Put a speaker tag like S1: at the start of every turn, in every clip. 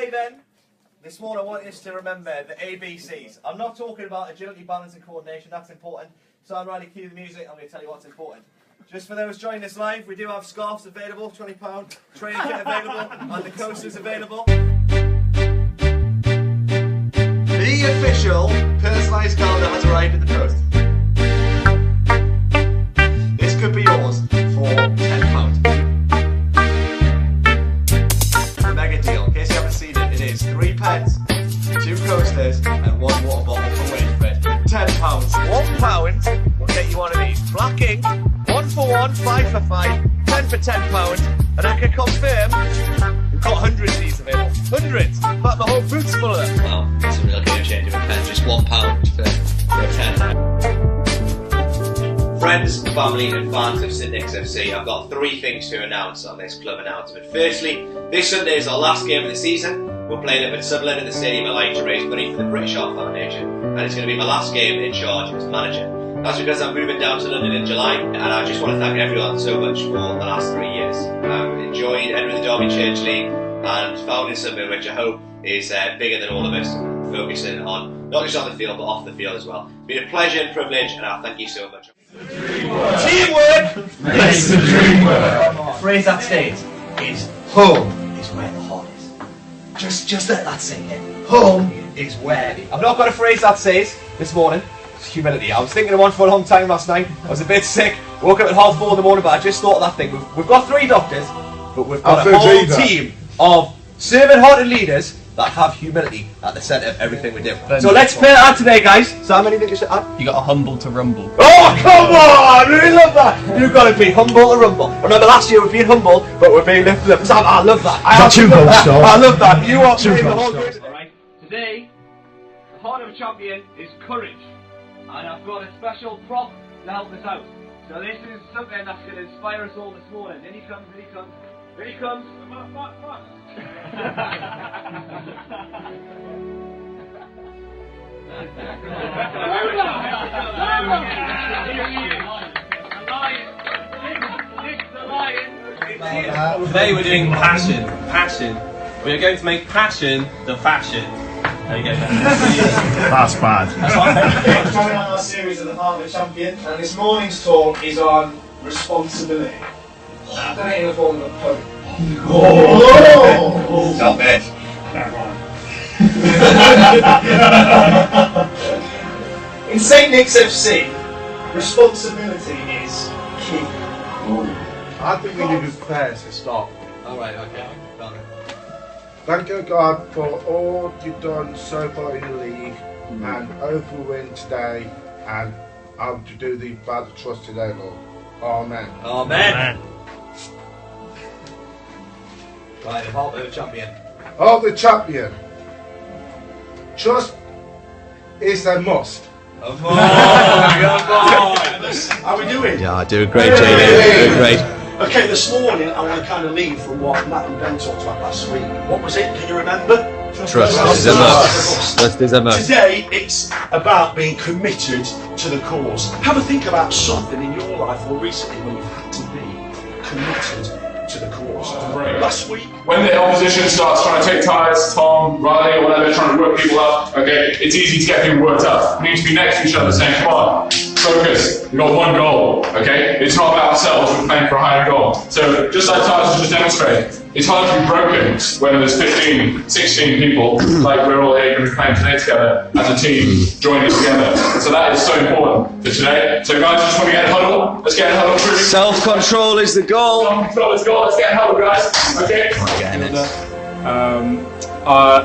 S1: Today then, this morning I want us to remember the ABCs. I'm not talking about agility, balance and coordination, that's important. So I'm Riley, cue the music, I'm going to tell you what's important. Just for those joining us live, we do have scarves available, £20, training kit available, and the coasters available. The official personalised calendar has arrived at the post. This could be yours for £10. The mega deal, in case you haven't seen it, it is 3 pens, 2 coasters, and 1 water bottle for Waitrose. £10. £1 will get you one of these. Black ink, 1 for 1, 5 for 5, 10 for £10, and I can confirm we've got hundreds of these available. Hundreds! In fact, my whole boot's full of them.
S2: Wow, that's a real game changer with pens. Just £1 for a pen. Friends, family and fans of St Nick's FC, I've got 3 things to announce on this club announcement. Firstly, this Sunday is our last game of the season. We're playing up at Sunderland at the Stadium of Light to raise money for the British Heart Foundation, and it's going to be my last game in charge as manager. That's because I'm moving down to London in July, and I just want to thank everyone so much for the last 3 years. I've enjoyed entering the Derby Church League and founding something which I hope is bigger than all of us, focusing on not just on the field but off the field as well. It's been a pleasure and privilege, and I thank you so much.
S1: Teamwork makes the dream work. The phrase that states is home is where the heart is. Just let that sink in. Home is where. I've not got a phrase that says this morning. It's humility. I was thinking of one for a long time last night. I was a bit sick. Woke up at 4:30 in the morning, but I just thought of that thing. We've got 3 doctors, but we've got a whole team of servant-hearted leaders that have humility at the centre of everything we do. So let's play that today, guys. Sam, anything you should add?
S3: You got a humble to rumble.
S1: Oh, come on! We love that! You've got to be humble to rumble. Remember last year we've been humble, but we're being lifted up. Sam, I love that. I love that. You are playing the whole game. Alright, today, the heart of a champion is courage. And I've got a special prop to help us out. So this is something that's going to inspire us all this morning. In he comes, in he comes. Here he comes.
S3: Today we're doing passion. We are going to make passion the fashion. There you go.
S4: That's bad.
S1: Carrying on our series of the Heart of a Champion, and this morning's talk is on responsibility. I don't even fall in the poem. Oh!
S2: Not bad.
S1: In St Nick's FC, responsibility is key.
S4: I think we need to do prayers to start.
S1: Alright, okay. Done.
S4: Thank you, God, for all you've done so far in the league and over win today, and to do the battle trust today, Lord. Amen.
S1: Amen. Right, the Heart of a Champion.
S4: Of the champion. Trust is a must.
S1: Come on! How we doing?
S2: Yeah, I do a great job. Doing great.
S5: Okay, this morning I want to kind of lead from what Matt and Ben talked about last week. What was it? Can you remember?
S2: Trust is a must. Trust is a must.
S5: Today it's about being committed to the cause. Have a think about something in your life or recently when you've had to be committed to the cause. Last week.
S6: When the opposition starts trying to take ties, Tom, Riley, or whatever, trying to work people up, okay, it's easy to get people worked up. We need to be next to each other saying, come on, focus, we've got one goal, okay? It's not about ourselves, we're playing for a higher goal. So, just like Tyler's just demonstrated, it's hard to be broken when there's 15, 16 people, like we're all here going to be playing today together as a team, joining together. So that is so important for today. So guys, just want to get a huddle. Let's get a huddle.
S2: Self-control is the goal.
S6: Self-control is the goal. Let's get a huddle, guys. Okay?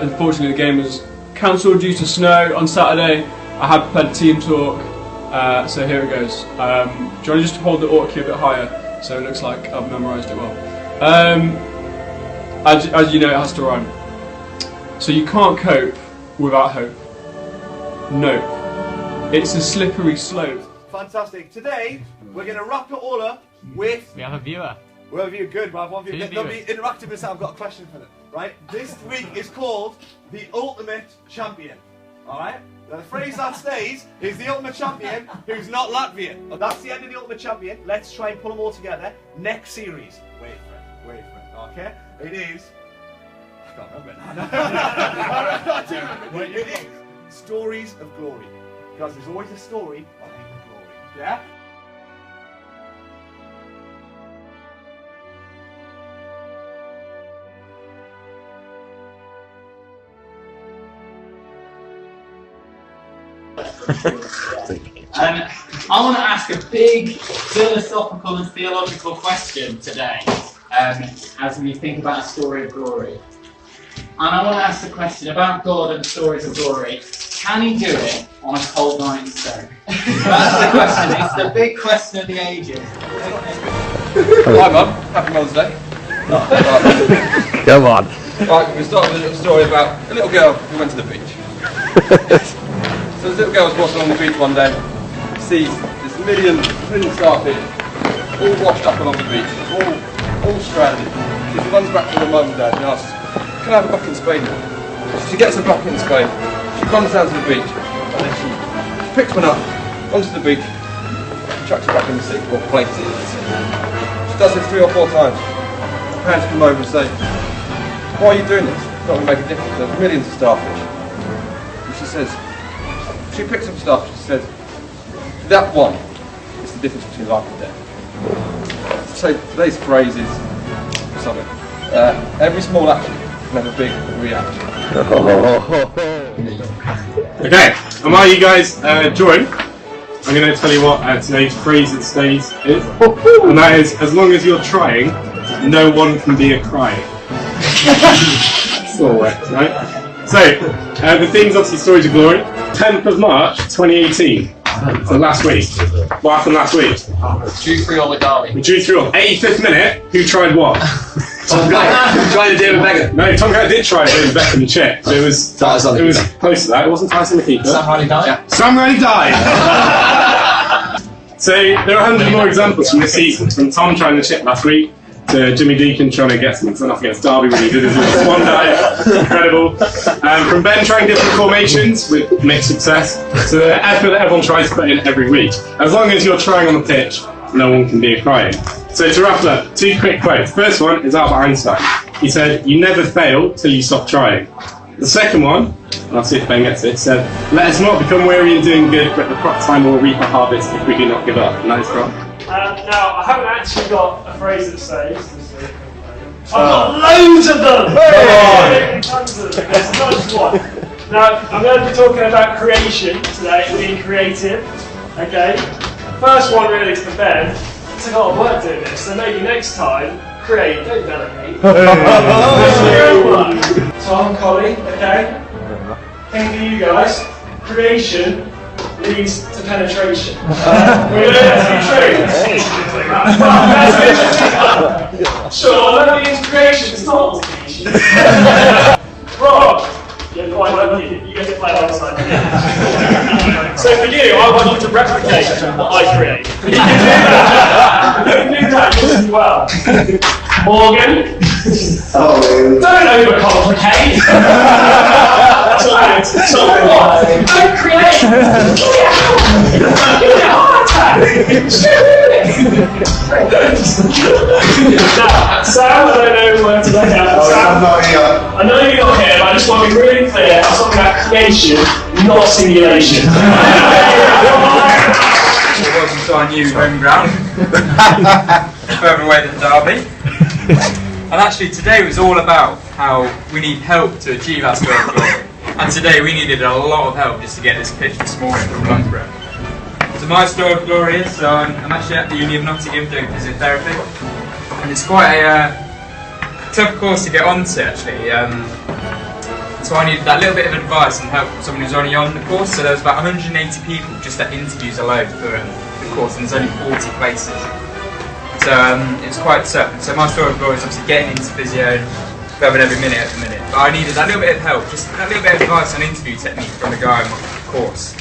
S7: Unfortunately, the game was cancelled due to snow on Saturday. I had prepared a team talk, so here it goes. Do you want to just hold the auto cue a bit higher so it looks like I've memorised it well? As you know, it has to rhyme. So you can't cope without hope. Nope. It's a slippery slope.
S1: Fantastic. Today, we're going to wrap it all up with...
S3: We have a viewer.
S1: We have a view. Good. We have one view.
S3: 2
S1: They'll be
S3: viewers.
S1: interactive with that. I've got a question for them. Right? This week is called the Ultimate Champion. Alright? Now the phrase that stays is the Ultimate Champion who's not Latvian. Well, that's the end of the Ultimate Champion. Let's try and pull them all together. Next series. Wait for it. Okay? It is can't remember it. It is Stories of Glory. Because there's always a story behind the glory. Yeah?
S8: I want to ask a big philosophical and theological question today, as we think about a story of glory. And I want to ask the question about God and stories of glory. Can he do it on a cold night in stone? That's the question. It's the big question of the ages.
S3: Hi Mum, happy Mother's Day.
S9: Come on.
S3: Right, we start with a little story about a little girl who went to the beach. So this little girl was walking on the beach one day, sees this million starfish all washed up along the beach, all stranded. She runs back to her mum and dad and asks, "Can I have a bucket and spade?" She gets a bucket and spade. She runs down to the beach and then she picks one up onto the beach, chucks it back in the sea, or places it in the sea. She does this 3 or 4 times. Her parents come over and say, "Why are you doing this? It's not going to make a difference. There's millions of starfish." And she says, she picks up stuff, she says, "That one is the difference between life and death." So today's phrase is something. Every small action can have a big reaction.
S10: Okay, and while you guys join, I'm going to tell you what today's phrase that stays is. And that is, as long as you're trying, no one can be a crying. It's all wet, right? So, the theme's obviously Stories of Glory. 10th of March 2018. So last week. What happened last week?
S8: Drew 3-0 with Derby.
S10: We drew 3-0. 85th minute, who tried what?
S1: Tom Guy tried to do with Beckham.
S10: No, Tom Guy did try it with Beckham and Chip. So it was close to that. It wasn't Tyson the keeper.
S8: Sam Riley died?
S10: Yeah. Sam Riley died! So there are 100 more examples from this season, from Tom trying the chip last week, to Jimmy Deacon trying to get something sent off against Derby when he did his swan dive. Incredible. From Ben trying different formations with mixed success, to the effort that everyone tries to put in every week. As long as you're trying on the pitch, no one can be a crying. So to wrap up, 2 quick quotes. First one is Albert Einstein. He said, "You never fail till you stop trying." The second one, and I'll see if Ben gets it, said, "Let us not become weary in doing good, but the proper time will reap a harvest if we do not give up." And that is wrong.
S7: Now, I haven't actually got a phrase that says. I've got loads of them! Tons of them. There's not just one. Now, I'm going to be talking about creation today, being creative. Okay? First one really is for Ben. It's a lot of work doing this, so maybe next time, create, don't delegate. Tom, Collie, okay? Thing for you guys, creation leads to penetration. We're going to be true. Sure, that means creation is not species. Rob, you're quite lucky. You get to play alongside me. So for you, I want you to replicate what I create. You can do that just as well. Morgan, don't overcomplicate. Don't create. Give me a heart attack. Now, Sam, I don't know where to look at. Sam, I know you're not here, but I just want to be really clear. I'm talking about creation, not simulation.
S11: Welcome to our new home ground, further away than Derby. And actually today was all about how we need help to achieve our story of glory. And today we needed a lot of help just to get this pitch this morning from Loughborough. So my story of glory is, I'm actually at the Uni of Nottingham doing physiotherapy. And it's quite a tough course to get onto actually. So I needed that little bit of advice and help from someone who's already on the course. So there was about 180 people just at interviews alone for the course, and there's only 40 places. So it was quite tough. So my story of glory is obviously getting into physio, grabbing every minute at the minute. But I needed that little bit of help, just that little bit of advice on interview technique from the guy on my course.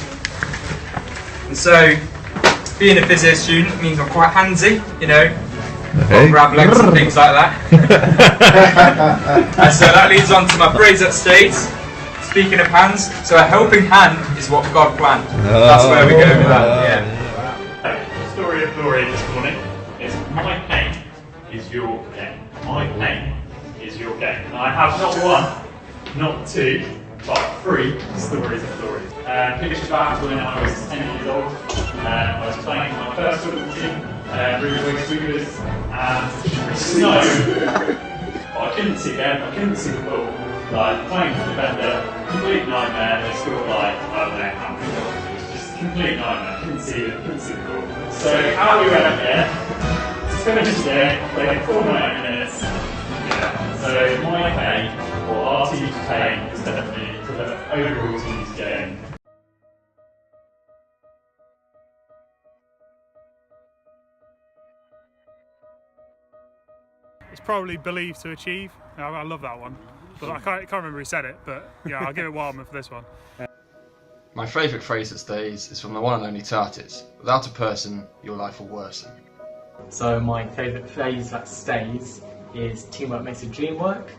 S11: And so being a physio student means I'm quite handsy, you know. Grab legs and things like that. And so that leads on to my phrase that states, speaking of hands, so a helping hand is what God planned. That's where we go with that, yeah.
S12: The story of glory this morning is my pain is your gain. My pain
S9: is your game. And I have not one, not two, but 3 stories of glory. Picture back when I was 10 years old. I was playing for my first football team, Ruby Sweepers, and snow. But I couldn't see them, I couldn't see the ball. Like, playing for defender, complete nightmare. They scored like, I don't know how many goals. It was just complete nightmare. Couldn't see the ball. So how we went up there, finished there, played 49 minutes. Yeah. So my pay, or our team's pay, is definitely for the overall team's game.
S12: It's probably believed to achieve. I love that one. But I can't remember who said it, but yeah, I'll give it Wildman for this one.
S3: My favourite phrase that stays is from the one and only Tartis. Without a person, your life will worsen.
S8: So my favourite phrase that stays is teamwork makes the dream work.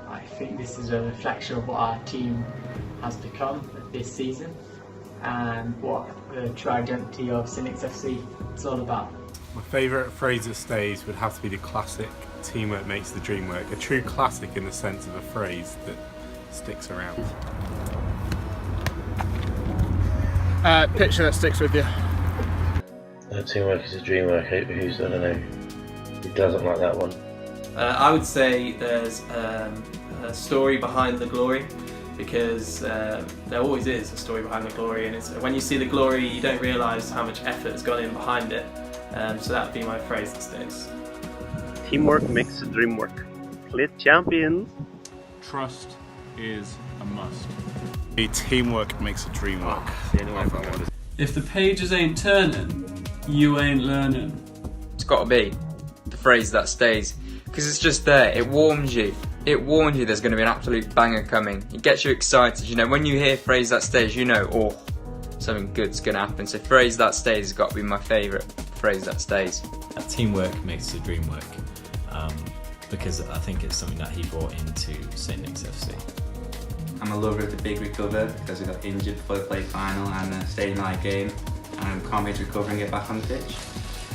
S8: I think this is a reflection of what our team has become this season and what the true identity of St Nick's FC is all about.
S10: My favourite phrase that stays would have to be the classic teamwork makes the dream work. A true classic in the sense of a phrase that sticks around.
S12: Picture that sticks with you.
S13: Teamwork is a dream work. I don't know who doesn't like that one.
S14: I would say there's a story behind the glory, because there always is a story behind the glory, and it's, when you see the glory you don't realise how much effort has gone in behind it. So that would be my phrase that stays.
S15: Teamwork makes the dream work. Split champions.
S16: Trust is a must.
S10: Teamwork makes the dream work.
S7: If the pages ain't turning, you ain't learning.
S11: It's got to be the phrase that stays, because it's just there. It warms you. It warns you there's going to be an absolute banger coming. It gets you excited. You know, when you hear phrase that stays, you know, oh, something good's going to happen. So phrase that stays has got to be my favourite phrase that stays.
S17: Teamwork makes the dream work, because I think it's something that he brought into St Nick's FC.
S18: I'm a lover of the big recover because I got injured before the play final and stayed in my game, and I can't wait to recover and get back on the pitch.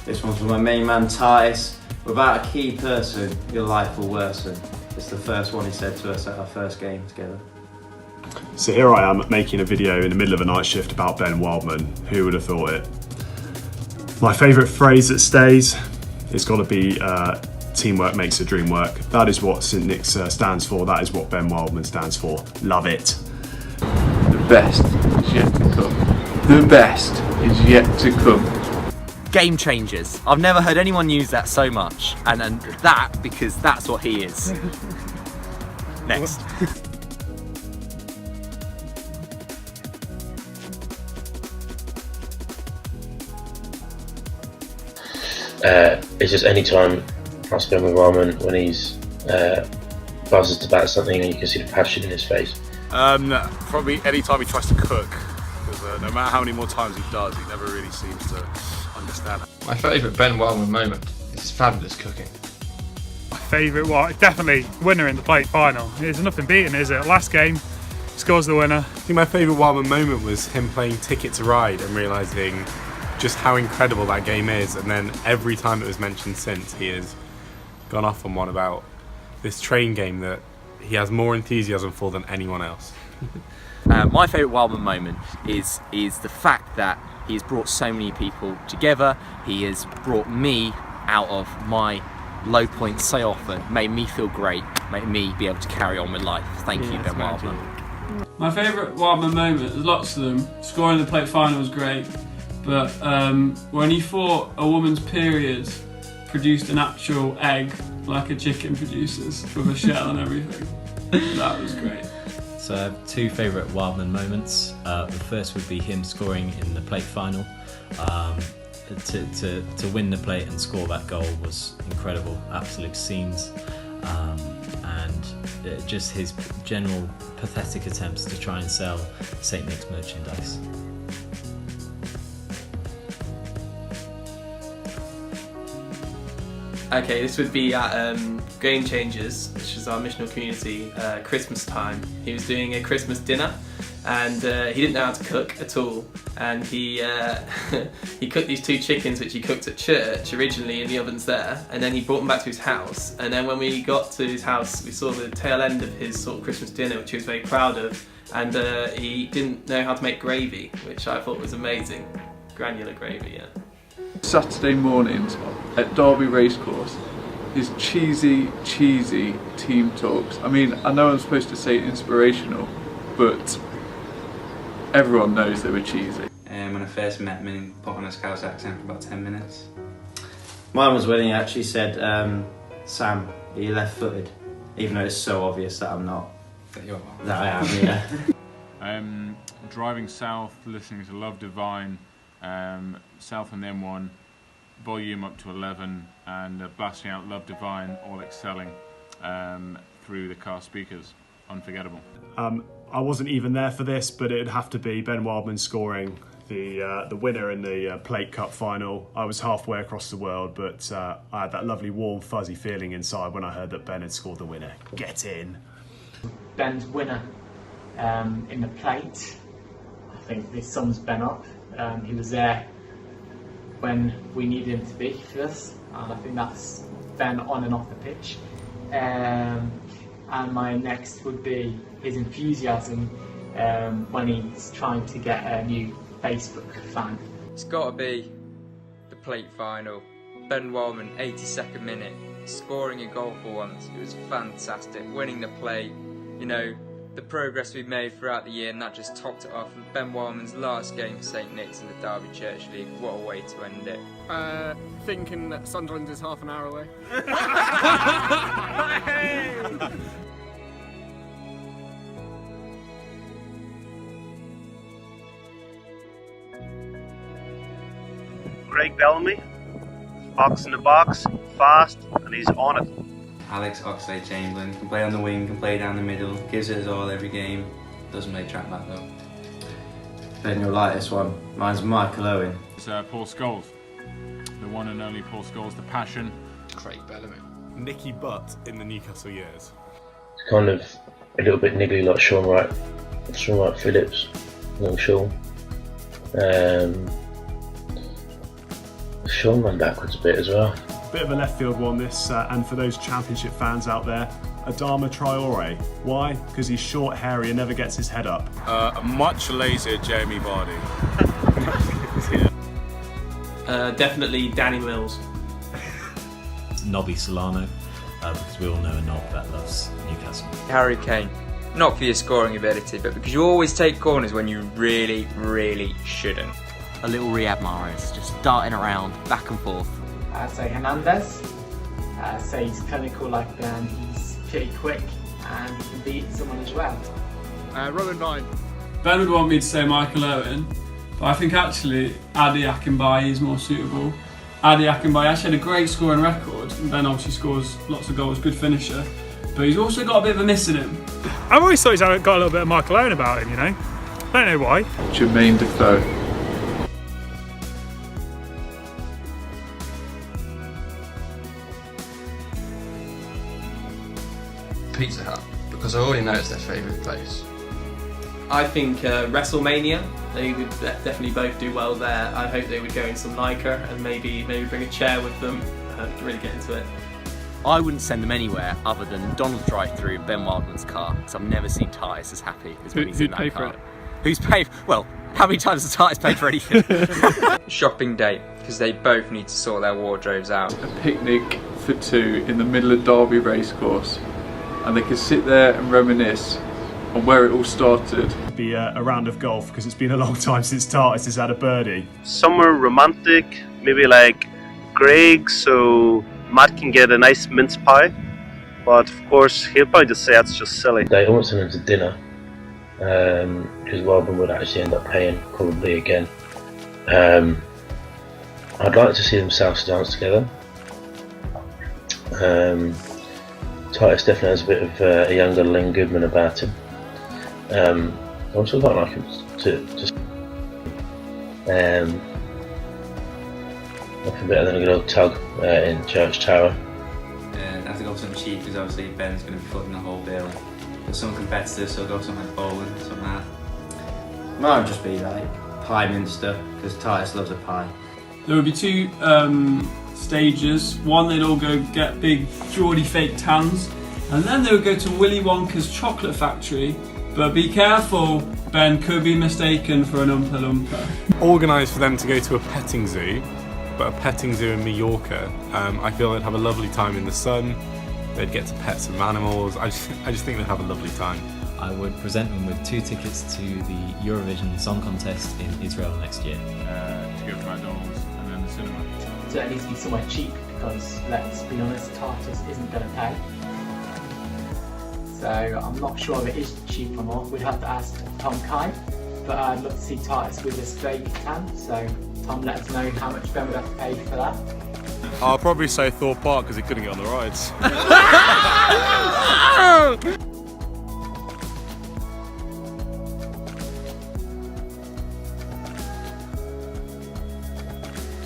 S19: This one's for my main man Tartis. Without a key person, your life will worsen. It's the first one he said to us at our first game together.
S20: So here I am making a video in the middle of a night shift about Ben Wildman. Who would have thought it? My favourite phrase that stays, it's got to be teamwork makes the dream work. That is what St Nick's stands for. That is what Ben Wildman stands for. Love it.
S21: The best is yet to come. The best is yet to come.
S22: Game changers. I've never heard anyone use that so much, and that because that's what he is. Next.
S13: It's just any time I spend with Roman when he's buzzes to bat something and you can see the passion in his face.
S23: Probably any time he tries to cook, because no matter how many more times he does, he never really seems to understand.
S3: My favourite Ben Wildman moment is his fabulous cooking.
S12: My favourite, well, definitely winner in the plate final. There's nothing beating, is it? Last game, scores the winner.
S10: I think my favourite Wildman moment was him playing Ticket to Ride and realising just how incredible that game is, and then every time it was mentioned since, he has gone off on one about this train game that he has more enthusiasm for than anyone else.
S22: My favourite Wildman moment is the fact that he has brought so many people together. He has brought me out of my low points so often, made me feel great, made me be able to carry on with life. Thank you, Ben Wildman.
S7: My favourite Wildman moment, there's lots of them. Scoring the plate final was great, but when he thought a woman's period produced an actual egg like a chicken produces with a shell and everything, that was great.
S17: So I have two favourite Wildman moments. The first would be him scoring in the plate final. To win the plate and score that goal was incredible, absolute scenes. And just his general pathetic attempts to try and sell St Nick's merchandise.
S14: Okay, this would be at Game Changers, which is our missional community, Christmas time. He was doing a Christmas dinner, and he didn't know how to cook at all. And he he cooked these 2 chickens which he cooked at church originally in the ovens there, and then he brought them back to his house. And then when we got to his house, we saw the tail end of his sort of Christmas dinner, which he was very proud of. And he didn't know how to make gravy, which I thought was amazing. Granular gravy, yeah.
S21: Saturday mornings at Derby Racecourse is cheesy team talks. I mean, I know I'm supposed to say inspirational, but everyone knows they were cheesy.
S18: When I first met him, he put on a Scouse accent for about 10 minutes.
S19: Mine was when he actually said, Sam, are you left-footed? Even though it's so obvious that I'm not.
S18: That you are.
S19: That I am, yeah.
S16: Driving south, listening to Love Divine, south on the M1, volume up to 11, and blasting out Love Divine, all excelling through the car speakers. Unforgettable.
S20: I wasn't even there for this, but it'd have to be Ben Wildman scoring the winner in the Plate Cup final. I was halfway across the world, but I had that lovely warm fuzzy feeling inside when I heard that Ben had scored the winner. Get in.
S8: Ben's winner in the plate. I think this sums Ben up. He was there when we needed him to be for us, and I think that's Ben on and off the pitch. And my next would be his enthusiasm when he's trying to get a new Facebook fan.
S2: It's got to be the plate final. Ben Wildman, 82nd minute, scoring a goal for once. It was fantastic. Winning the plate, you know, the progress we've made throughout the year, and that just topped it off. And Ben Wildman's last game for St Nick's in the Derby Church League, what a way to end it.
S4: Thinking that Sunderland is half an hour away.
S15: Craig Bellamy, box in the box, fast, and he's on it.
S18: Alex Oxlade-Chamberlain can play on the wing, can play down the middle, gives it his all every game. Doesn't play track back though.
S19: Ben, you'll like this one. Mine's Michael Owen.
S16: It's Paul Scholes, the one and only Paul Scholes, the passion.
S2: Craig Bellamy.
S20: Nicky Butt in the Newcastle years.
S13: It's kind of a little bit niggly like Sean Wright Phillips, little Sean. Sean ran backwards a bit as well.
S20: Bit of a left field one this, and for those Championship fans out there, Adama Traore. Why? Because he's short, hairy, and never gets his head up.
S23: A much lazier Jamie Vardy.
S14: Definitely Danny Mills.
S17: Nobby Solano, because we all know a knob that loves Newcastle.
S2: Harry Kane. Not for your scoring ability, but because you always take corners when you really, really shouldn't.
S22: A little Riyad Mahrez, just darting around, back and forth.
S8: I'd say Hernandez. I'd say he's clinical like Ben. He's pretty quick and he can beat someone as well.
S4: Rowan Vine.
S7: Ben would want me to say Michael Owen, but I think actually Adi Akinbaye is more suitable. Adi Akinbaye actually had a great scoring record, and Ben obviously scores lots of goals, good finisher, but he's also got a bit of a miss in him.
S12: I've always thought he's got a little bit of Michael Owen about him, you know? Don't know why.
S21: Jermaine Defoe.
S3: Pizza Hut, because I already know it's their favourite place.
S14: I think WrestleMania, they would definitely both do well there. I hope they would go in some Nike and maybe bring a chair with them to really get into it.
S22: I wouldn't send them anywhere other than Donald's drive-through in Ben Wildman's car, because I've never seen Titus as happy as when he's in that car.
S7: Who'd pay for it?
S22: Who's paid? Well, how many times has Titus paid for anything?
S2: Shopping date, because they both need to sort their wardrobes out.
S21: A picnic for two in the middle of Derby Racecourse, and they can sit there and reminisce on where it all started.
S20: Be a round of golf, because it's been a long time since Titus has had a birdie.
S15: Somewhere romantic, maybe like Greg, so Matt can get a nice mince pie. But of course, he'll probably just say that's just silly.
S13: They almost sent them to dinner, because Wildman would actually end up paying probably again. I'd like to see them salsa dance together. Titus definitely has a bit of a younger Len Goodman about him. I also quite like him to nothing better than a good old tug in Church Tower.
S18: have to go for something cheap because obviously Ben's going to be footing the whole bill. For some competitors, so I'll go for something like bowling, something like that.
S19: Mine would just be like pie minster, because Titus loves a pie.
S7: There would be two stages. One, they'd all go get big Geordie fake tans, and then they would go to Willy Wonka's chocolate factory. But be careful, Ben could be mistaken for an Oompa Loompa.
S10: Organised for them to go to a petting zoo, but a petting zoo in Mallorca. I feel they'd have a lovely time in the sun. They'd get to pet some animals. I just think they'd have a lovely time.
S17: I would present them with 2 tickets to the Eurovision Song Contest in Israel next year.
S16: To go to McDonald's and then the cinema.
S8: So it needs to be somewhere cheap because, let's be honest, Titus isn't going to pay. So I'm not sure if it is cheap or not. We'd have to ask Tom Kine, but I'd love to see Titus with his fake tan. So Tom, let us know how much Ben would have to pay for that.
S23: I'll probably say Thorpe Park because he couldn't get on the rides.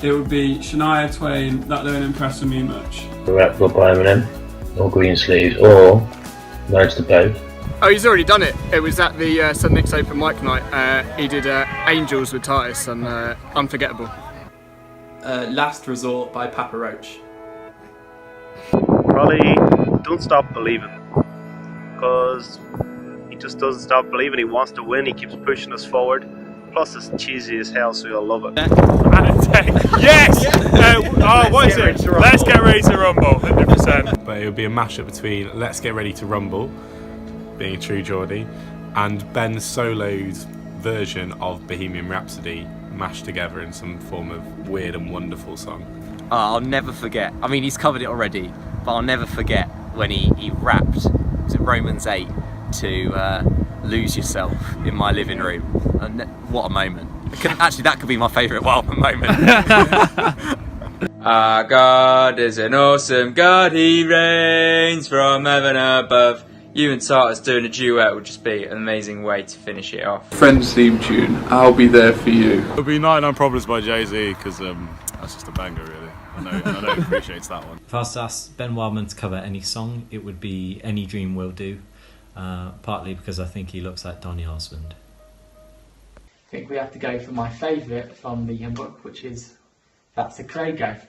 S7: It would be Shania Twain, That Don't Impress Me Much.
S13: The Rap God by Eminem, or Green Sleeves, or Merge the Both.
S4: Oh, he's already done it. It was at the St Nick's Open Mic Night. He did Angels with Titus and Unforgettable.
S14: Last Resort by Papa Roach.
S15: Probably Don't Stop Believing, because he just doesn't stop believing. He wants to win. He keeps pushing us forward. Plus, it's cheesy as hell, so you'll love it.
S12: Yes! What is it? Let's Get Ready to Rumble, 100%.
S10: But it would be a mashup between Let's Get Ready to Rumble, being a true Geordie, and Ben's soloed version of Bohemian Rhapsody mashed together in some form of weird and wonderful song.
S22: I'll never forget. I mean, he's covered it already, but I'll never forget when he rapped to Romans 8 to Lose Yourself in my living room. And what a moment. Actually, that could be my favourite Wildman moment.
S2: Our God is an awesome God, He reigns from heaven above. You and Titus doing a duet would just be an amazing way to finish it off.
S21: Friends theme tune, I'll Be There For You.
S23: It'll be 99 Problems by Jay-Z because that's just a banger, really. I know he appreciates that one.
S17: If I was to ask Ben Wildman to cover any song, it would be Any Dream Will Do, partly because I think he looks like Donny Osmond.
S8: I think we have to go for my favourite from the book, which is That's a Craigo.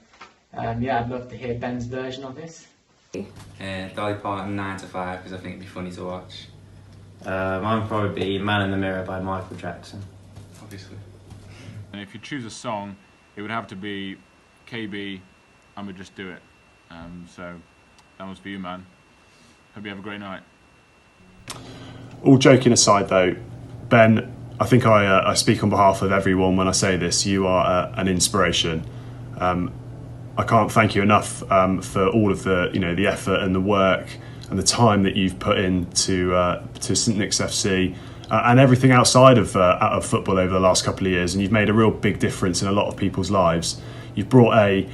S8: Yeah, I'd love to hear Ben's version of this.
S18: Dolly Parton 9 to 5 because I think it'd be funny to watch.
S19: Mine would probably be Man in the Mirror by Michael Jackson.
S18: Obviously.
S16: And if you choose a song, it would have to be KB, and we'd just do it. So that was for you, man. Hope you have a great night.
S20: All joking aside though, Ben, I think I speak on behalf of everyone when I say this. You are an inspiration. I can't thank you enough for all of the the effort and the work and the time that you've put into to St Nick's FC and everything outside of football over the last couple of years. And you've made a real big difference in a lot of people's lives. You've brought a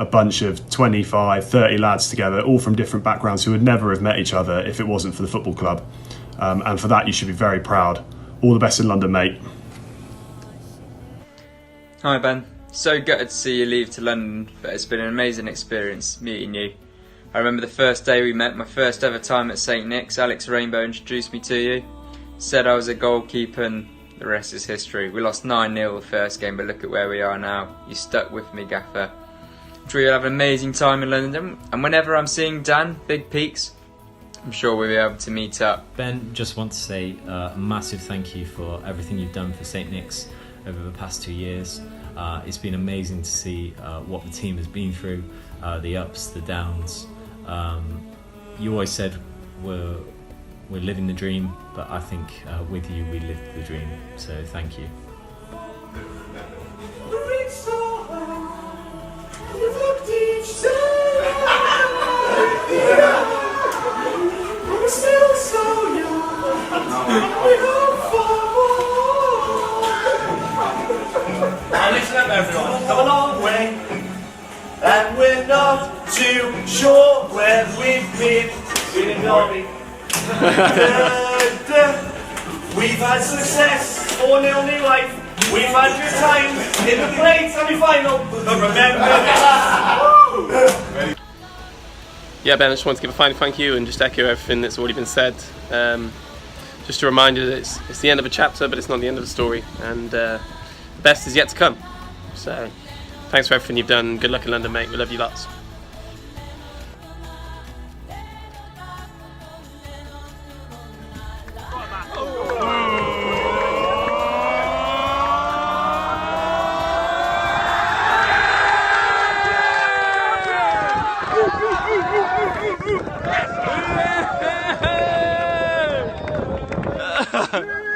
S20: bunch of 25, 30 lads together, all from different backgrounds, who would never have met each other if it wasn't for the football club. And for that, you should be very proud. All the best in London, mate.
S2: Hi Ben, so gutted to see you leave to London, but it's been an amazing experience meeting you. I remember the first day we met, my first ever time at St Nick's. Alex Rainbow introduced me to you, said I was a goalkeeper, and the rest is history. We lost 9-0 the first game, but look at where we are now. You stuck with me, Gaffer. I'm sure you'll have an amazing time in London, and whenever I'm seeing Dan, Big Peaks, I'm sure we'll be able to meet up.
S17: Ben, just want to say a massive thank you for everything you've done for St Nick's over the past 2 years. It's been amazing to see what the team has been through, the ups, the downs. You always said we're living the dream, but I think with you we lived the dream, so thank you.
S1: Still so young. And listen up, everyone. Come a long way, and we're not too sure where we've been. We've had success, 4-0 new life. We've had good times in the play semi-final. But remember this.
S5: yeah, Ben, I just want to give a final thank you and just echo everything that's already been said. Just a reminder that it's the end of a chapter, but it's not the end of the story, and the best is yet to come. So, thanks for everything you've done. Good luck in London, mate. We love you lots.
S1: Ha ha ha!